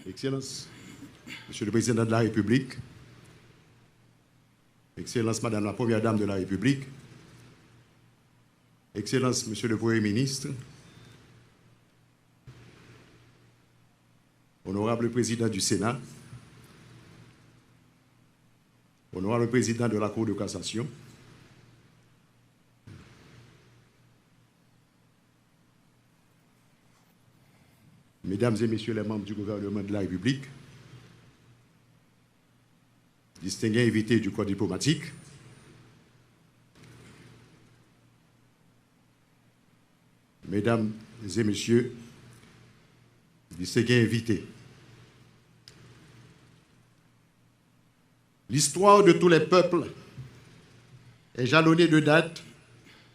Excellence, Monsieur le Président de la République, Excellence, Madame la Première Dame de la République, Excellence, Monsieur le Premier ministre, Honorable Président du Sénat, Honorable Président de la Cour de cassation, Mesdames et Messieurs les membres du gouvernement de la République, distingués invités du corps diplomatique, Mesdames et Messieurs, distingués invités, l'histoire de tous les peuples est jalonnée de dates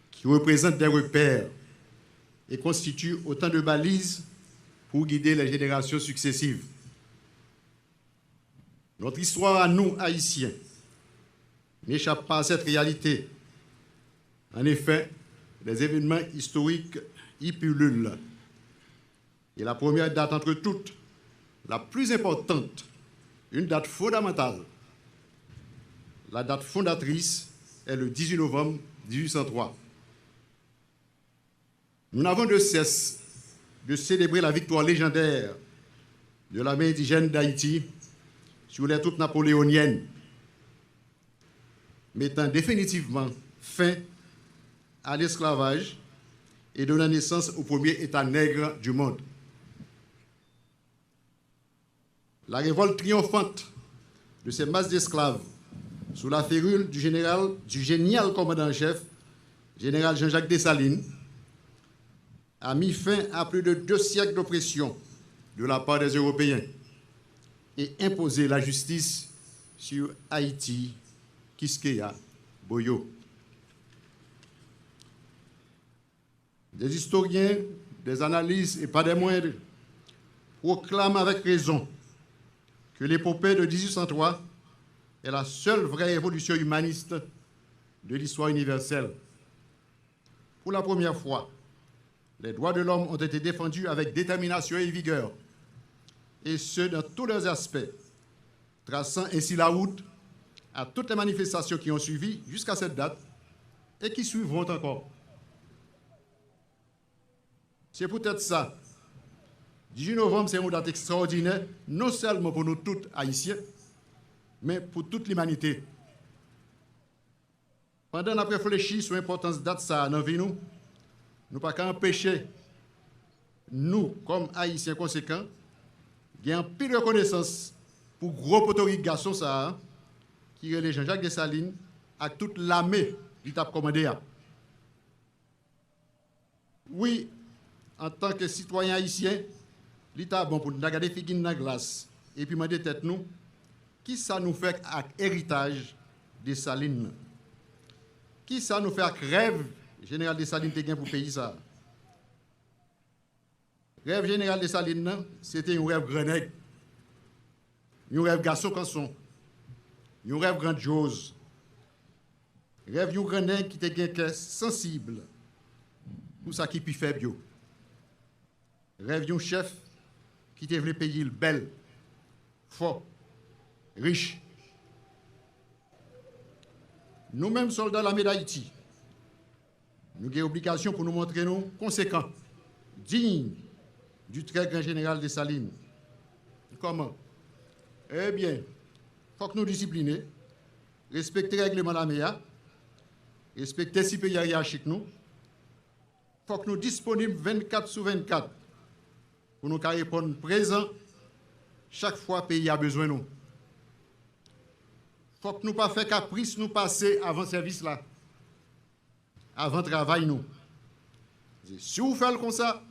qui représentent des repères et constituent autant de balises pour guider les générations successives. Notre histoire à nous, Haïtiens, n'échappe pas à cette réalité. En effet, les événements historiques y pullulent. Et la première date entre toutes, la plus importante, une date fondamentale, la date fondatrice est le 18 novembre 1803. Nous n'avons de cesse de célébrer la victoire légendaire de l'armée indigène d'Haïti sur les troupes napoléoniennes, mettant définitivement fin à l'esclavage et donnant naissance au premier État nègre du monde. La révolte triomphante de ces masses d'esclaves sous la férule du génial commandant-en-chef, général Jean-Jacques Dessalines, a mis fin à plus de 2 siècles d'oppression de la part des Européens et imposé la justice sur Haïti, Quisqueya, Boyo. Des historiens, des analystes et pas des moindres proclament avec raison que l'épopée de 1803 est la seule vraie révolution humaniste de l'histoire universelle. Pour la première fois, les droits de l'homme ont été défendus avec détermination et vigueur, et ce, dans tous leurs aspects, traçant ainsi la route à toutes les manifestations qui ont suivi jusqu'à cette date et qui suivront encore. C'est peut-être ça. 18 novembre, c'est une date extraordinaire, non seulement pour nous tous Haïtiens, mais pour toute l'humanité. Pendant qu'on a réfléchi sur l'importance de date ça dans la vie, nous ne pouvons pas empêcher, nous, comme Haïtiens conséquents, gagnent pile reconnaissance pour gros potorique garçon ça, qui est Jean-Jacques Dessalines, à toute l'armée qui t'a commandé. Oui, en tant que citoyen haïtien, l'État bon pour nous regarder figine dans la glace et puis demander tête nous, qui ça nous fait avec héritage Dessalines? Qui ça nous fait avec rêve général Dessalines te gain pour pays ça? Rêve général Dessalines, c'était un rêve grenègue, un rêve garçon canson, un rêve grandiose, rêve un grenègue qui te gain sensible pour ça qui puis faire bio. Rêve d'un chef qui te voulait payer le bel, fort, riche. Nous-mêmes, soldats de l'armée d'Haïti, nous avons obligation pour nous montrer nous conséquents, dignes du très grand général Dessalines. Comment? Eh bien, il faut que nous discipliner, respecter le règlement de l'armée, respecter les supérieurs hiérarchiques nous. Il faut que nous disponibles 24 sur 24 pour nous répondre présent chaque fois que le pays a besoin de nous. Il faut que nous ne fassions pas caprice, nous passer avant service là, avant travail nous. Si vous faites comme ça,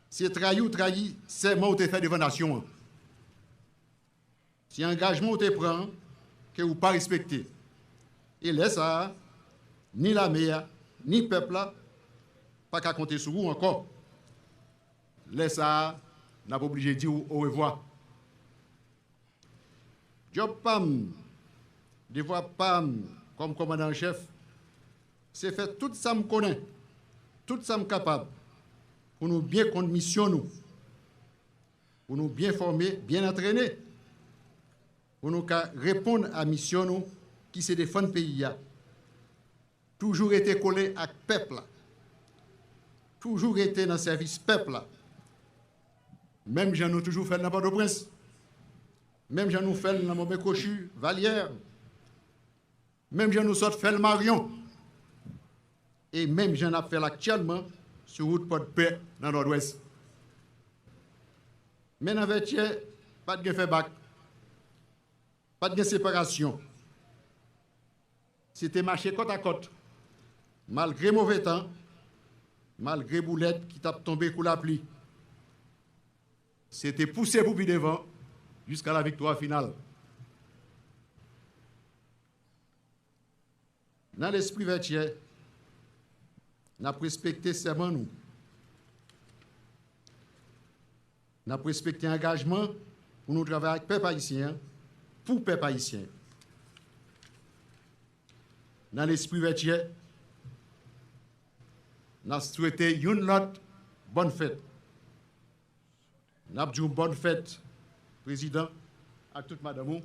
c'est trahi ou trahi, c'est moi qui fait devant la nation. Si engagement vous prend, que vous ne pas respecter. Et là, ça, ni la mer, ni le peuple, pas qu'à compter sur vous encore. Là, ça, n'a pas obligé de dire au revoir. Job Pam, des fois Pam, comme commandant-chef, c'est fait tout ça me connaît, tout ça me capable, pour nous bien conduire mission nous. pour nous bien former, bien entraîner, pour nous répondre à la mission nous, qui se défendre le pays. Toujours été collé à peuple, toujours été dans le service peuple. Même j'en ai toujours fait dans Port-au-Prince, même j'en ai fait dans Montbécochu, Vallière, même j'en ai fait le Marion, et même j'en ai fait actuellement sur route Port-de-Paix dans le nord-ouest. Mais dans Vertier, pas de fait bac, pas de séparation. C'était marché côte à côte. Malgré mauvais temps, malgré boulette qui t'a tombé sous la pluie. C'était poussé pour puis devant jusqu'à la victoire finale. Dans l'esprit Vertier, nous avons respecté serment nous. Nous avons respecté l'engagement pour nous travailler avec le peuple haïtien, pour le peuple haïtien. Dans l'esprit Vertier, nous avons souhaité une autre bonne fête. Nous avons dit une bonne fête, président, à toute madame.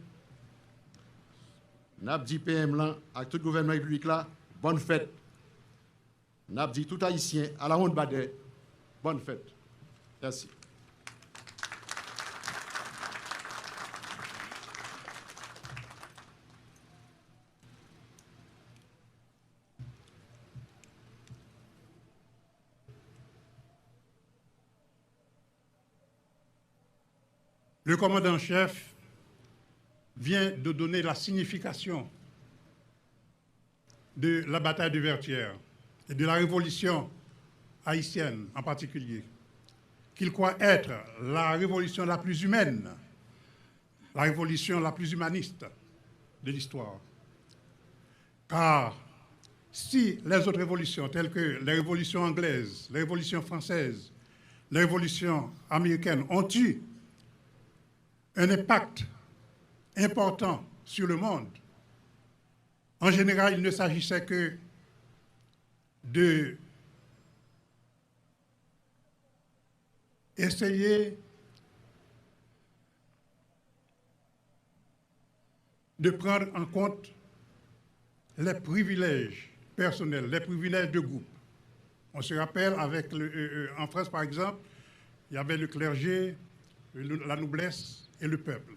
Nous avons dit PM là, à tout le gouvernement républicain là, bonne fête. Nous avons dit tout haïtien, à la honte badé, bonne fête. Merci. Le commandant-chef vient de donner la signification de la bataille de Vertières et de la révolution haïtienne en particulier, qu'il croit être la révolution la plus humaine, la révolution la plus humaniste de l'histoire. Car si les autres révolutions, telles que les révolutions anglaises, les révolutions françaises, les révolutions américaines, ont eu un impact important sur le monde, en général, il ne s'agissait que de essayer de prendre en compte les privilèges personnels, les privilèges de groupe. On se rappelle, en France par exemple, il y avait le clergé, la noblesse et le peuple.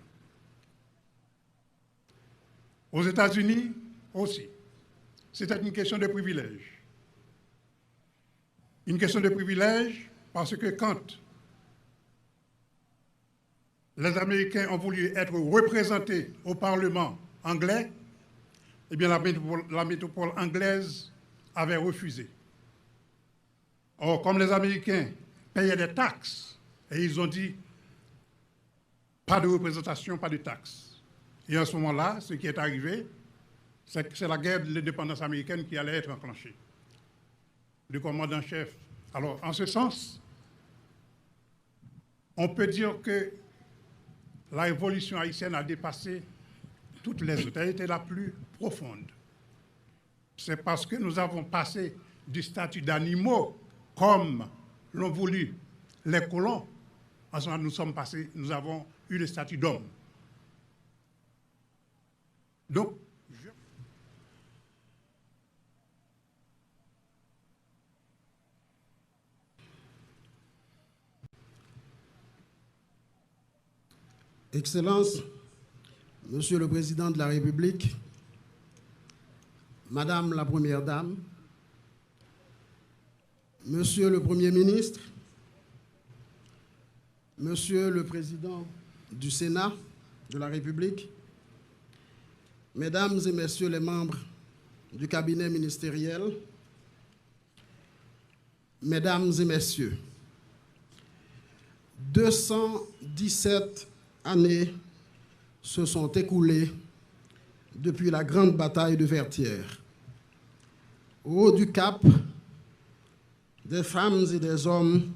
Aux États-Unis aussi, c'était une question de privilège. Une question de privilège parce que quand les Américains ont voulu être représentés au Parlement anglais, eh bien la métropole anglaise avait refusé. Or, comme les Américains payaient des taxes, et ils ont dit pas de représentation, pas de taxes. Et en ce moment-là, ce qui est arrivé, c'est la guerre de l'indépendance américaine qui allait être enclenchée. Le commandant-chef. Alors, en ce sens, on peut dire que la révolution haïtienne a dépassé toutes les autres. Elle était la plus profonde. C'est parce que nous avons passé du statut d'animaux, comme l'ont voulu les colons. En ce moment, nous avons eu le statut d'homme. Donc, Excellences, Monsieur le Président de la République, Madame la Première Dame, Monsieur le Premier ministre, Monsieur le Président du Sénat de la République, Mesdames et Messieurs les membres du cabinet ministériel, Mesdames et Messieurs, 217 années se sont écoulées depuis la grande bataille de Vertières. Au haut du cap, des femmes et des hommes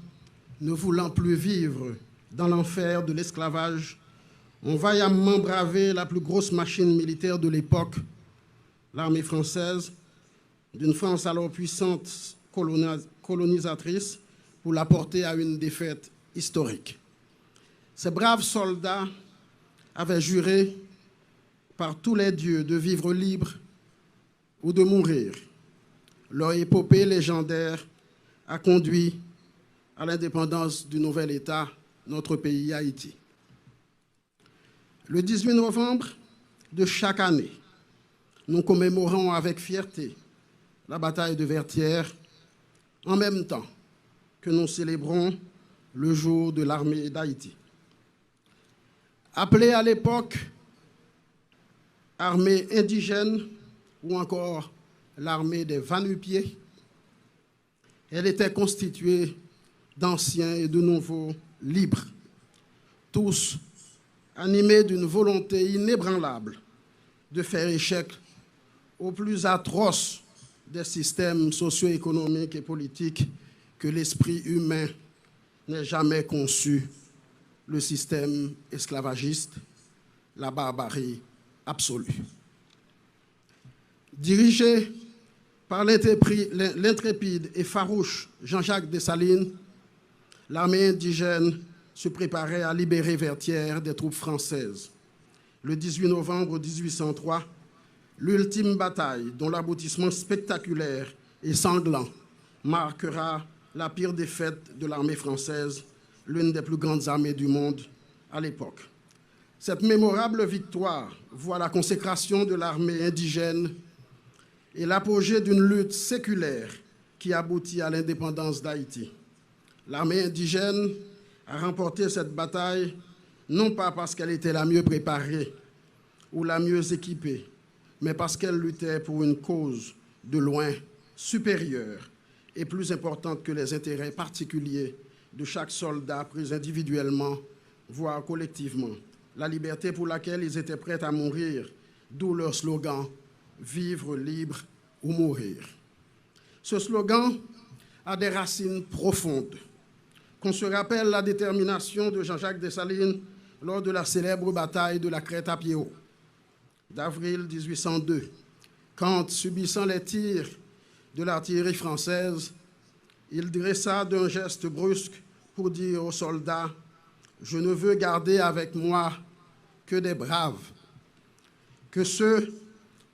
ne voulant plus vivre dans l'enfer de l'esclavage ont vaillamment bravé la plus grosse machine militaire de l'époque, l'armée française, d'une France alors puissante colonisatrice, pour la porter à une défaite historique. Ces braves soldats avaient juré par tous les dieux de vivre libre ou de mourir. Leur épopée légendaire a conduit à l'indépendance du nouvel État, notre pays Haïti. Le 18 novembre de chaque année, nous commémorons avec fierté la bataille de Vertières, en même temps que nous célébrons le jour de l'armée d'Haïti. Appelée à l'époque armée indigène ou encore l'armée des va-nu-pieds, elle était constituée d'anciens et de nouveaux libres, tous animés d'une volonté inébranlable de faire échec au plus atroce des systèmes socio-économiques et politiques que l'esprit humain n'ait jamais conçu, le système esclavagiste, la barbarie absolue. Dirigé par l'intrépide et farouche Jean-Jacques Dessalines, l'armée indigène se préparait à libérer Vertières des troupes françaises. Le 18 novembre 1803, l'ultime bataille, dont l'aboutissement spectaculaire et sanglant marquera la pire défaite de l'armée française, l'une des plus grandes armées du monde à l'époque. Cette mémorable victoire voit la consécration de l'armée indigène et l'apogée d'une lutte séculaire qui aboutit à l'indépendance d'Haïti. L'armée indigène a remporté cette bataille non pas parce qu'elle était la mieux préparée ou la mieux équipée, mais parce qu'elle luttait pour une cause de loin supérieure et plus importante que les intérêts particuliers de chaque soldat pris individuellement, voire collectivement, la liberté pour laquelle ils étaient prêts à mourir, d'où leur slogan « Vivre libre ou mourir ». Ce slogan a des racines profondes. Qu'on se rappelle la détermination de Jean-Jacques Dessalines lors de la célèbre bataille de la Crête-à-Pied-Haut d'avril 1802, quand, subissant les tirs de l'artillerie française, il dressa d'un geste brusque pour dire aux soldats « Je ne veux garder avec moi que des braves, que ceux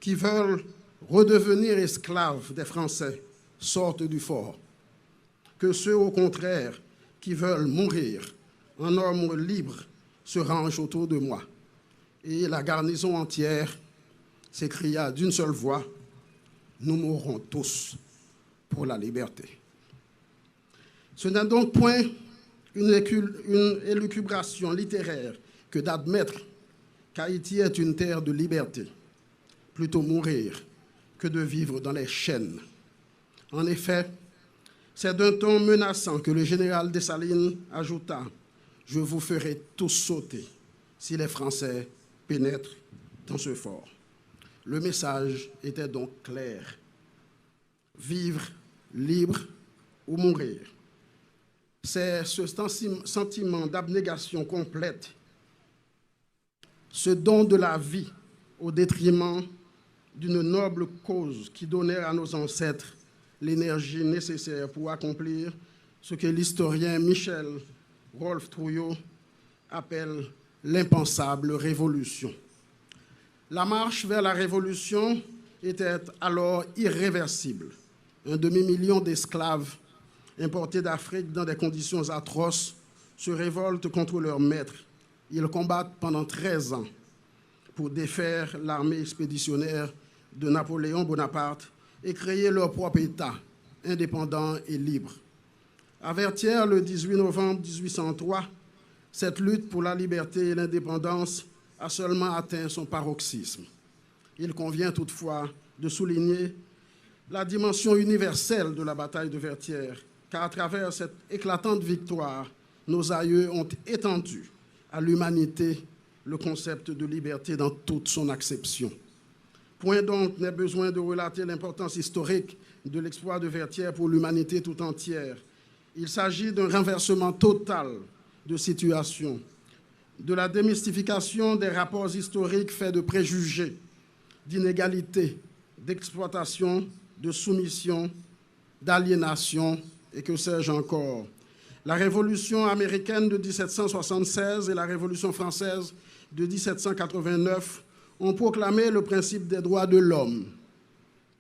qui veulent redevenir esclaves des Français sortent du fort, que ceux, au contraire, qui veulent mourir en hommes libres se rangent autour de moi. » Et la garnison entière s'écria d'une seule voix « Nous mourrons tous pour la liberté ». Ce n'est donc point une élucubration littéraire que d'admettre qu'Haïti est une terre de liberté, plutôt mourir que de vivre dans les chaînes. En effet, c'est d'un ton menaçant que le général Dessalines ajouta « Je vous ferai tous sauter si les Français pénètrent dans ce fort ». Le message était donc clair. Vivre libre ou mourir. C'est ce sentiment d'abnégation complète, ce don de la vie au détriment d'une noble cause qui donnait à nos ancêtres l'énergie nécessaire pour accomplir ce que l'historien Michel Rolf Trouillot appelle l'impensable révolution. La marche vers la révolution était alors irréversible. Un demi-million d'esclaves importés d'Afrique dans des conditions atroces se révoltent contre leurs maîtres. Ils combattent pendant 13 ans pour défaire l'armée expéditionnaire de Napoléon Bonaparte et créer leur propre État, indépendant et libre. À Vertières, le 18 novembre 1803, cette lutte pour la liberté et l'indépendance a seulement atteint son paroxysme. Il convient toutefois de souligner la dimension universelle de la bataille de Vertières, car à travers cette éclatante victoire, nos aïeux ont étendu à l'humanité le concept de liberté dans toute son acception. Point donc n'est besoin de relater l'importance historique de l'exploit de Vertières pour l'humanité tout entière. Il s'agit d'un renversement total de situation, de la démystification des rapports historiques faits de préjugés, d'inégalités, d'exploitation, de soumission, d'aliénation et que sais-je encore. La Révolution américaine de 1776 et la Révolution française de 1789 ont proclamé le principe des droits de l'homme.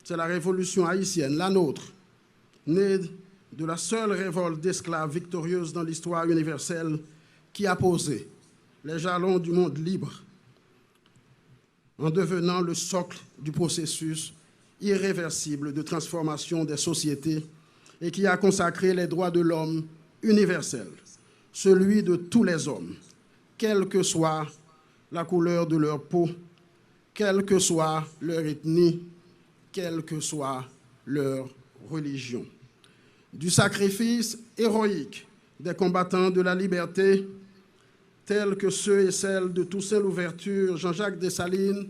C'est la Révolution haïtienne, la nôtre, née de la seule révolte d'esclaves victorieuse dans l'histoire universelle, qui a posé les jalons du monde libre en devenant le socle du processus irréversible de transformation des sociétés et qui a consacré les droits de l'homme universels, celui de tous les hommes, quelle que soit la couleur de leur peau, quelle que soit leur ethnie, quelle que soit leur religion. Du sacrifice héroïque des combattants de la liberté, tels que ceux et celles de Toussaint Louverture, Jean-Jacques Dessalines,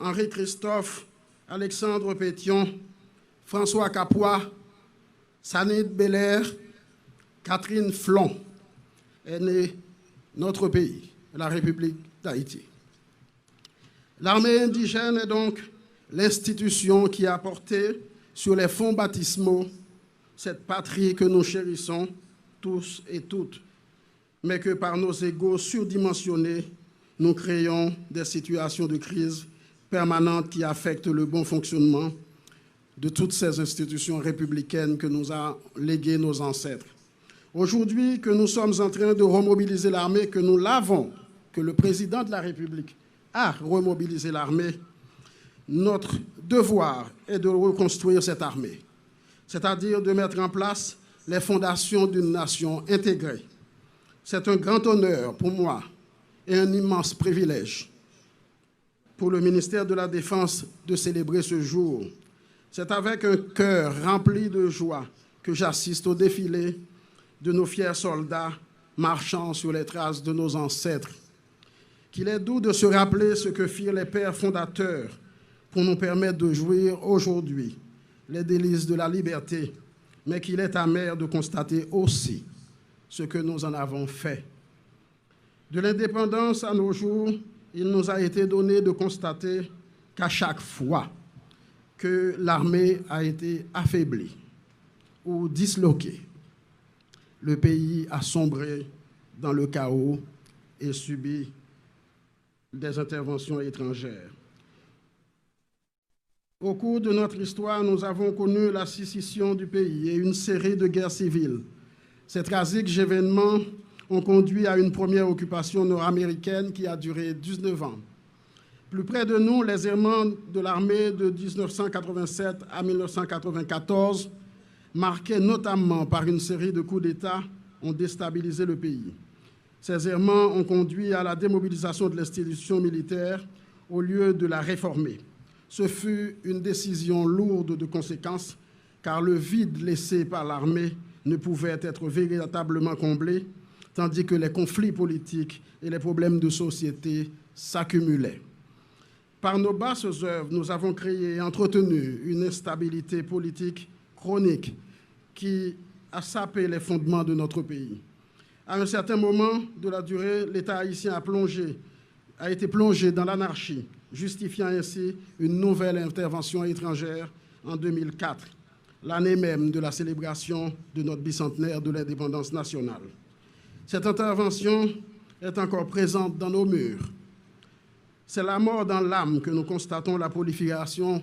Henri Christophe, Alexandre Pétion, François Capois, Sanit Belair, Catherine Flon, est né notre pays, la République d'Haïti. L'armée indigène est donc l'institution qui a porté sur les fonds baptismaux cette patrie que nous chérissons tous et toutes, mais que par nos égos surdimensionnés, nous créons des situations de crise permanentes qui affectent le bon fonctionnement de toutes ces institutions républicaines que nous ont léguées nos ancêtres. Aujourd'hui, que nous sommes en train de remobiliser l'armée, que nous l'avons, que le président de la République a remobilisé l'armée, notre devoir est de reconstruire cette armée, c'est-à-dire de mettre en place les fondations d'une nation intégrée. C'est un grand honneur pour moi et un immense privilège pour le ministère de la Défense de célébrer ce jour. C'est avec un cœur rempli de joie que j'assiste au défilé de nos fiers soldats marchant sur les traces de nos ancêtres. Qu'il est doux de se rappeler ce que firent les pères fondateurs pour nous permettre de jouir aujourd'hui les délices de la liberté, mais qu'il est amer de constater aussi ce que nous en avons fait. De l'indépendance à nos jours, il nous a été donné de constater qu'à chaque fois que l'armée a été affaiblie ou disloquée, le pays a sombré dans le chaos et subi des interventions étrangères. Au cours de notre histoire, nous avons connu la sécession du pays et une série de guerres civiles. Ces tragiques événements ont conduit à une première occupation nord-américaine qui a duré 19 ans. Plus près de nous, les errements de l'armée de 1987 à 1994, marqués notamment par une série de coups d'État, ont déstabilisé le pays. Ces errements ont conduit à la démobilisation de l'institution militaire au lieu de la réformer. Ce fut une décision lourde de conséquences, car le vide laissé par l'armée ne pouvait être véritablement comblé, tandis que les conflits politiques et les problèmes de société s'accumulaient. Par nos basses œuvres, nous avons créé et entretenu une instabilité politique chronique qui a sapé les fondements de notre pays. À un certain moment de la durée, l'État haïtien a été plongé dans l'anarchie, justifiant ainsi une nouvelle intervention étrangère en 2004, l'année même de la célébration de notre bicentenaire de l'indépendance nationale. Cette intervention est encore présente dans nos murs. C'est la mort dans l'âme que nous constatons la prolifération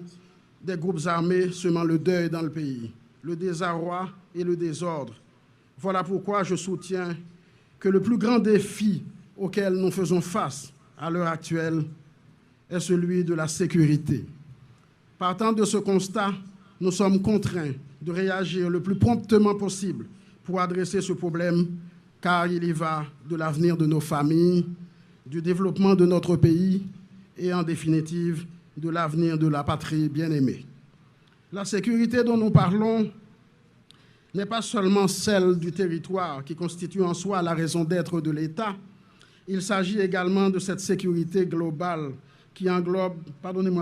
des groupes armés semant le deuil dans le pays, le désarroi et le désordre. Voilà pourquoi je soutiens que le plus grand défi auquel nous faisons face à l'heure actuelle est celui de la sécurité. Partant de ce constat, nous sommes contraints de réagir le plus promptement possible pour adresser ce problème, car il y va de l'avenir de nos familles, du développement de notre pays et, en définitive, de l'avenir de la patrie bien-aimée. La sécurité dont nous parlons n'est pas seulement celle du territoire qui constitue en soi la raison d'être de l'État. Il s'agit également de cette sécurité globale qui englobe,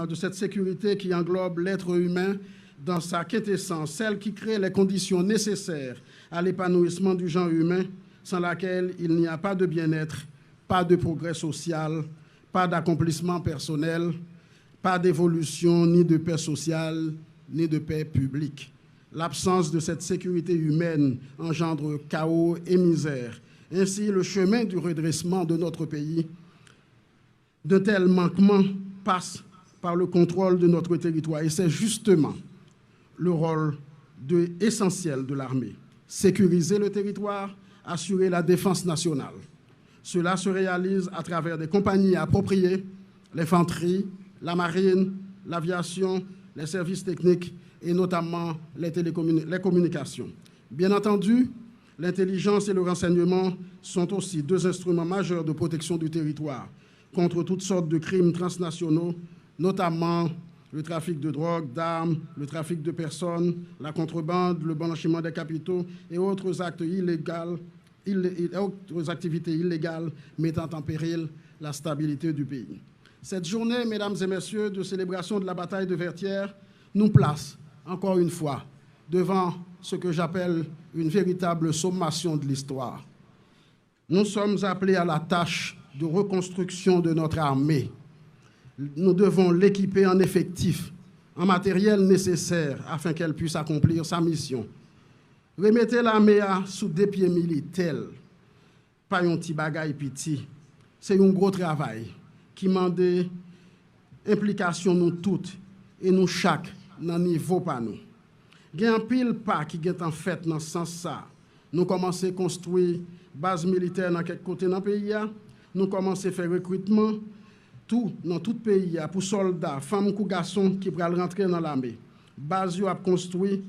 de cette sécurité qui englobe l'être humain dans sa quintessence, celle qui crée les conditions nécessaires à l'épanouissement du genre humain, sans laquelle il n'y a pas de bien-être, pas de progrès social, pas d'accomplissement personnel, pas d'évolution ni de paix sociale, ni de paix publique. L'absence de cette sécurité humaine engendre chaos et misère. Ainsi, le chemin du redressement de notre pays, de tels manquements passe par le contrôle de notre territoire. Et c'est justement le rôle essentiel de l'armée. Sécuriser le territoire, assurer la défense nationale. Cela se réalise à travers des compagnies appropriées, l'infanterie, la marine, l'aviation, les services techniques et notamment les communications. Bien entendu, l'intelligence et le renseignement sont aussi deux instruments majeurs de protection du territoire contre toutes sortes de crimes transnationaux, notamment le trafic de drogue, d'armes, le trafic de personnes, la contrebande, le blanchiment des capitaux et autres activités illégales mettant en péril la stabilité du pays. Cette journée, mesdames et messieurs, de célébration de la bataille de Vertières nous place, encore une fois, devant ce que j'appelle une véritable sommation de l'histoire. Nous sommes appelés à la tâche de reconstruction de notre armée. Nous devons l'équiper en effectifs, en matériel nécessaire afin qu'elle puisse accomplir sa mission. Remettez l'armée sous des pieds militaires, pas un petit bagaille petit. C'est un gros travail qui demande implication nous toutes et nous chaque dans le niveau par nous. Il y a un pile pas qui est en fait dans ce sens-là. Nous commençons à construire base militaire dans quelques côtés dans le pays. Nous commençons à faire recrutement dans tout le pays pour soldats, femmes ou garçons qui pourraient rentrer dans l'armée. Base à construire,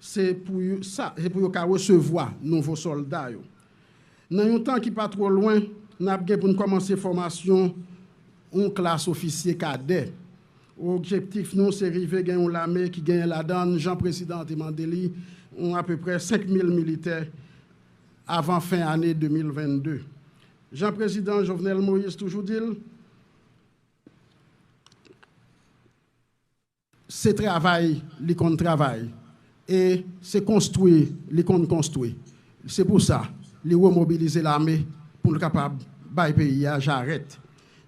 c'est pour ça, c'est pour recevoir nouveaux soldats. Dans un temps qui n'est pas trop loin, nous avons commencé la formation en classe officier cadet. L'objectif, nous, c'est d'arriver à gagner l'armée qui gagne la donne. Jean-Président et Mandeli ont à peu près 5000 militaires avant fin année 2022. Jean-Président Jovenel Moïse toujours dit, c'est travail, l'icône travail, et c'est construire, l'icône construit. C'est pour ça, les remobiliser l'armée pour le capable de pays, j'arrête.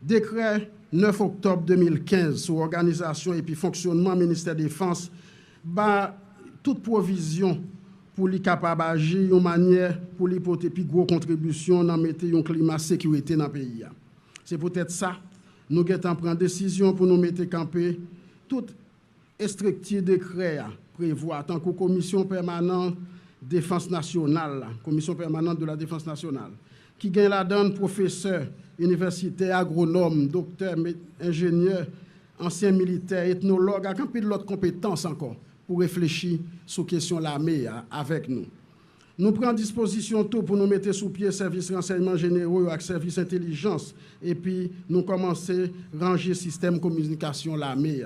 Décret 9 octobre 2015 sur organisation et puis fonctionnement ministère de la Défense, toute provision pour les capables d'agir de manière pour les porter plus gros contribution dans mettre un climat de sécurité dans le pays. C'est peut-être ça, nous devons prendre décision pour nous mettre camper toute structure décret prévoit tant que commission permanente défense nationale, commission permanente de la défense nationale, qui gagne la donne professeur, universitaire, agronome, docteur, ingénieur, ancien militaire, ethnologue, avec un peu de l'autre compétence encore pour réfléchir sur la question de l'armée avec nous. Nous prenons disposition tout pour nous mettre sous pied service renseignement généraux avec service intelligence et puis nous commencer à ranger système communication l'armée.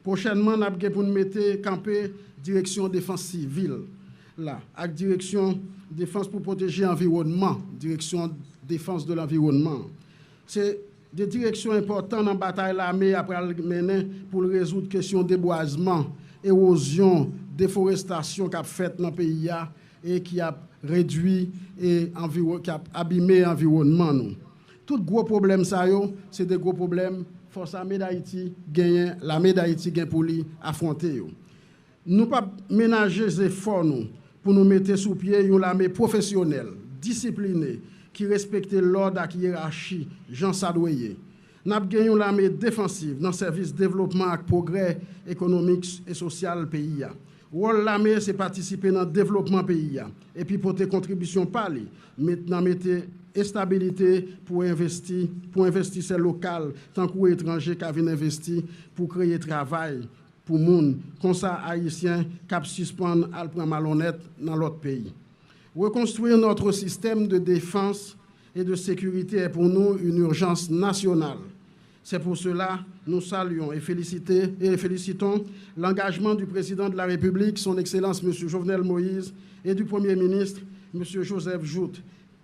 Prochainement, nous avons pour nous mettre camper direction défense civile, là, avec direction défense pour protéger l'environnement, direction défense de l'environnement. C'est des directions importantes dans la bataille l'armée après mener pour résoudre la question de déboisement, érosion, déforestation qu'a fait dans le pays et qui a réduit et qui a abîmé l'environnement. Tout gros problème, c'est des gros problèmes. Force armée d'Haïti gagne, l'armée d'Haïti gagne pour lui affronter. Nous pas ménager les efforts pour nous mettre sous pied une armée professionnelle, disciplinée, qui respecte l'ordre et la hiérarchie, Jean Sadoyer. Nous avons gagné une armée défensive dans le service développement et progrès économique et social du pays. Le rôle de l'armée, c'est participer dans le développement du pays. Et puis, pour tes contributions, parler. Maintenant, mettez stabilité pour investisseurs locaux, tant que étrangers qui viennent investir pour créer travail pour les gens, comme ça, haïtiens qui suspendent à prendre malhonnête dans l'autre pays. Reconstruire notre système de défense et de sécurité est pour nous une urgence nationale. C'est pour cela que nous saluons et félicitons l'engagement du président de la République, son Excellence M. Jovenel Moïse, et du Premier ministre, M. Joseph Jout,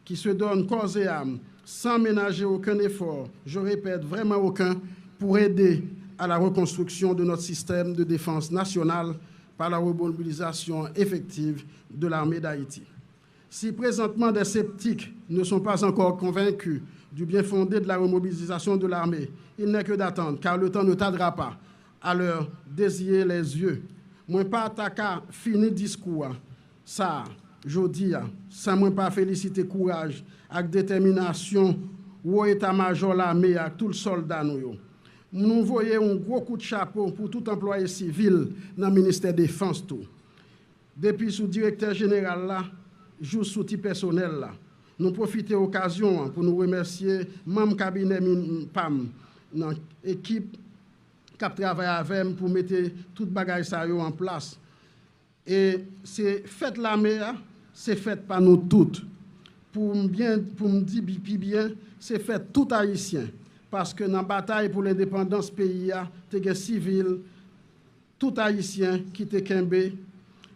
qui se donnent corps et âme, sans ménager aucun effort, je répète, vraiment aucun, pour aider à la reconstruction de notre système de défense nationale par la remobilisation effective de l'armée d'Haïti. Si présentement des sceptiques ne sont pas encore convaincus du bien fondé de la remobilisation de l'armée, il n'est que d'attendre, car le temps ne tardera pas à leur désiller les yeux moi pas attaquer fini discours ça jodi sans moi pas féliciter courage avec détermination ou état-major l'armée avec tout le soldat nous voyons un gros coup de chapeau pour tout employé civil dans le ministère de la Défense tout. Depuis sous directeur général là, joue sous personnel là. Nous profitons de l'occasion pour nous remercier membres cabinet PAM dans l'équipe qui travaille avec nous pour mettre tout bagage ça en place. Et c'est fait l'armée, c'est fait par nous toutes. Pour me dire bien, c'est fait tout haïtien. Parce que dans la bataille pour l'indépendance pays, il y a civil, tout haïtien qui était kembe,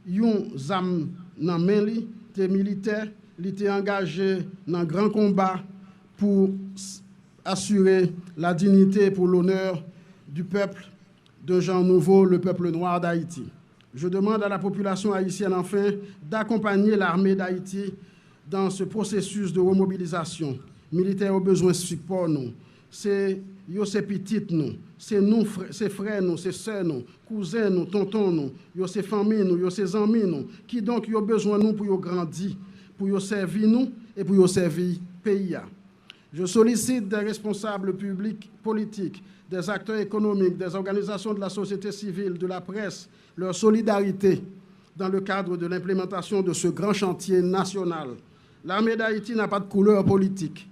yon zam nan men li, te militaire, il était engagé dans un grand combat pour assurer la dignité pour l'honneur du peuple de gens nouveaux, le peuple noir d'Haïti. Je demande à la population haïtienne enfin d'accompagner l'armée d'Haïti dans ce processus de remobilisation. Militaires ont besoin de support, nous. C'est ces petites nous, c'est nous, c'est frères nous, c'est sœurs nous, cousins nous, tontons nous, yo ces familles nous, yo ces amis nous, qui donc ont besoin de nous pour grandir, pour servir nous et pour servir le pays. Je sollicite des responsables publics, politiques, des acteurs économiques, des organisations de la société civile, de la presse, leur solidarité dans le cadre de l'implémentation de ce grand chantier national. L'armée d'Haïti n'a pas de couleur politique.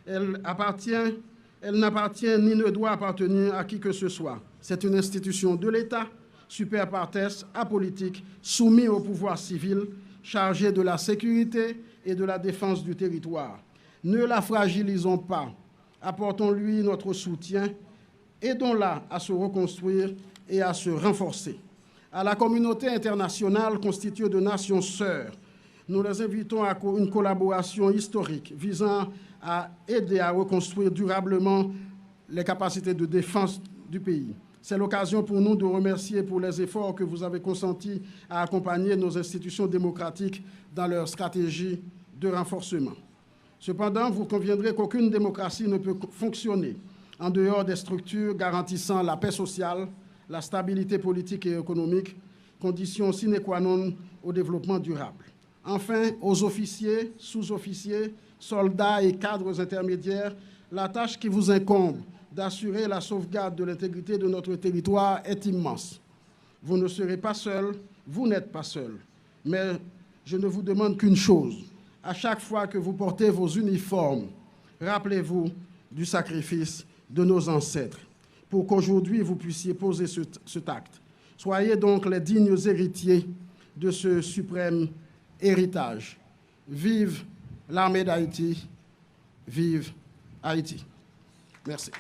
Elle n'appartient ni ne doit appartenir à qui que ce soit. C'est une institution de l'État, super partes, apolitique, soumise au pouvoir civil, chargée de la sécurité et de la défense du territoire. Ne la fragilisons pas, apportons-lui notre soutien, aidons-la à se reconstruire et à se renforcer. À la communauté internationale constituée de nations sœurs, nous les invitons à une collaboration historique visant à aider à reconstruire durablement les capacités de défense du pays. C'est l'occasion pour nous de remercier pour les efforts que vous avez consentis à accompagner nos institutions démocratiques dans leur stratégie de renforcement. Cependant, vous conviendrez qu'aucune démocratie ne peut fonctionner en dehors des structures garantissant la paix sociale, la stabilité politique et économique, conditions sine qua non au développement durable. Enfin, aux officiers, sous-officiers, soldats et cadres intermédiaires, la tâche qui vous incombe d'assurer la sauvegarde de l'intégrité de notre territoire est immense. Vous ne serez pas seuls, vous n'êtes pas seuls. Mais je ne vous demande qu'une chose. À chaque fois que vous portez vos uniformes, rappelez-vous du sacrifice de nos ancêtres pour qu'aujourd'hui vous puissiez poser cet acte. Soyez donc les dignes héritiers de ce suprême héritage. Vive l'armée d'Haïti, vive Haïti. Merci.